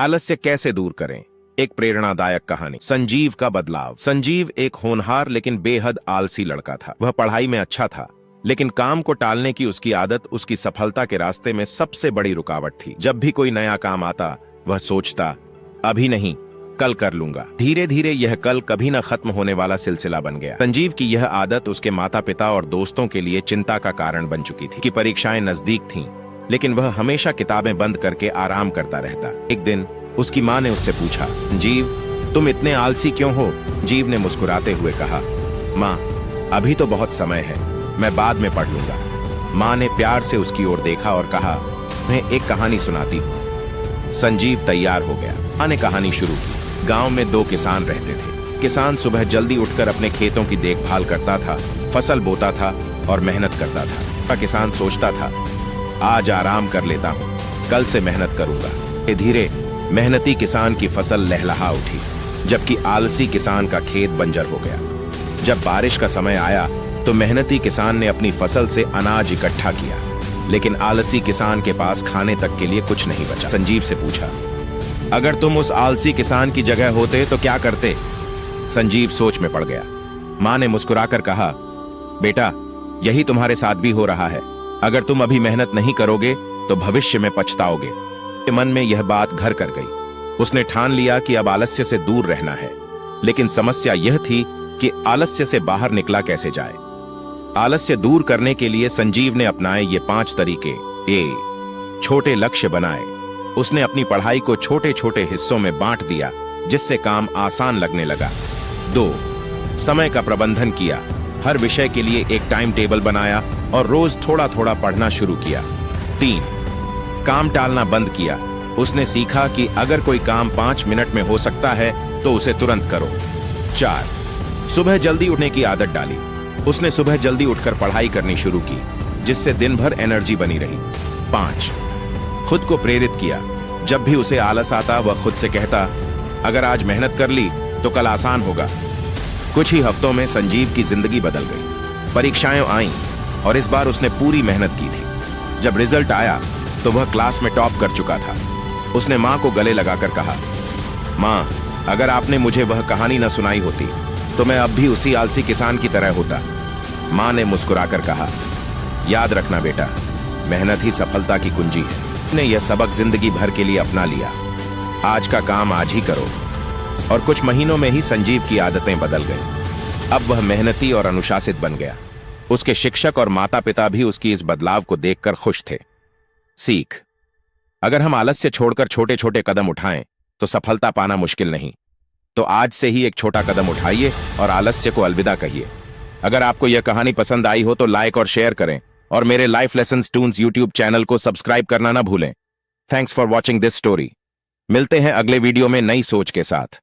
आलस्य कैसे दूर करें? एक प्रेरणादायक कहानी। संजीव का बदलाव। संजीव एक होनहार लेकिन बेहद आलसी लड़का था। वह पढ़ाई में अच्छा था, लेकिन काम को टालने की उसकी आदत उसकी सफलता के रास्ते में सबसे बड़ी रुकावट थी। जब भी कोई नया काम आता, वह सोचता, अभी नहीं, कल कर लूंगा। धीरे धीरे यह कल कभी न खत्म होने वाला सिलसिला बन गया। संजीव की यह आदत उसके माता पिता और दोस्तों के लिए चिंता का कारण बन चुकी थी कि परीक्षाएं नजदीक थीं, लेकिन वह हमेशा किताबें बंद करके आराम करता रहता। एक दिन उसकी माँ ने उससे पूछा, जीव, तुम इतने आलसी क्यों हो? जीव ने मुस्कुराते हुए कहा, माँ, अभी तो बहुत समय है, मैं बाद में पढ़ लूंगा। माँ ने प्यार से उसकी ओर देखा और कहा, मैं एक कहानी सुनाती हूँ। संजीव तैयार हो गया। माँ ने कहानी शुरू की। गांव में दो किसान रहते थे। किसान सुबह जल्दी उठकर अपने खेतों की देखभाल करता था, फसल बोता था और मेहनत करता था। किसान सोचता था, आज आराम कर लेता हूँ, कल से मेहनत करूंगा। धीरे धीरे मेहनती किसान की फसल लहलहा उठी, जबकि आलसी किसान का खेत बंजर हो गया। जब बारिश का समय आया तो मेहनती किसान ने अपनी फसल से अनाज इकट्ठा किया, लेकिन आलसी किसान के पास खाने तक के लिए कुछ नहीं बचा। संजीव से पूछा, अगर तुम उस आलसी किसान की जगह होते तो क्या करते? संजीव सोच में पड़ गया। माँ ने मुस्कुराकर कहा, बेटा, यही तुम्हारे साथ भी हो रहा है। अगर तुम अभी मेहनत नहीं करोगे तो भविष्य में पछताओगे। मन में यह बात घर कर गई। उसने ठान लिया कि अब आलस्य से दूर रहना है, लेकिन समस्या यह थी कि आलस्य से बाहर निकला कैसे जाए। आलस्य दूर करने के लिए संजीव ने अपनाए ये 5 तरीके। छोटे लक्ष्य बनाए। उसने अपनी पढ़ाई को छोटे छोटे हिस्सों में बांट दिया, जिससे काम आसान लगने लगा। 2, समय का प्रबंधन किया। हर विषय के लिए एक टाइम टेबल बनाया और रोज थोड़ा थोड़ा पढ़ना शुरू किया। 3, काम टालना बंद किया। उसने सीखा कि अगर कोई काम 5 मिनट में हो सकता है तो उसे तुरंत करो। 4, सुबह जल्दी उठने की आदत डाली। उसने सुबह जल्दी उठकर पढ़ाई करनी शुरू की, जिससे दिन भर एनर्जी बनी रही। 5, खुद को प्रेरित किया। जब भी उसे आलस आता, वह खुद से कहता, अगर आज मेहनत कर ली तो कल आसान होगा। कुछ ही हफ्तों में संजीव की जिंदगी बदल गई। परीक्षाएं आईं और इस बार उसने पूरी मेहनत की थी। जब रिजल्ट आया तो वह क्लास में टॉप कर चुका था। उसने माँ को गले लगाकर कहा, माँ, अगर आपने मुझे वह कहानी न सुनाई होती तो मैं अब भी उसी आलसी किसान की तरह होता। माँ ने मुस्कुराकर कहा, याद रखना बेटा, मेहनत ही सफलता की कुंजी है। उसने यह सबक जिंदगी भर के लिए अपना लिया। आज का काम आज ही करो। और कुछ महीनों में ही संजीव की आदतें बदल गईं। अब वह मेहनती और अनुशासित बन गया। उसके शिक्षक और माता पिता भी उसकी इस बदलाव को देखकर खुश थे। सीख, अगर हम आलस्य छोड़कर छोटे छोटे कदम उठाएं तो सफलता पाना मुश्किल नहीं। तो आज से ही एक छोटा कदम उठाइए और आलस्य को अलविदा कहिए। अगर आपको यह कहानी पसंद आई हो तो लाइक और शेयर करें, और मेरे life lessons Toons YouTube channel को सब्सक्राइब करना ना भूलें। Thanks for watching this story. मिलते हैं अगले वीडियो में नई सोच के साथ।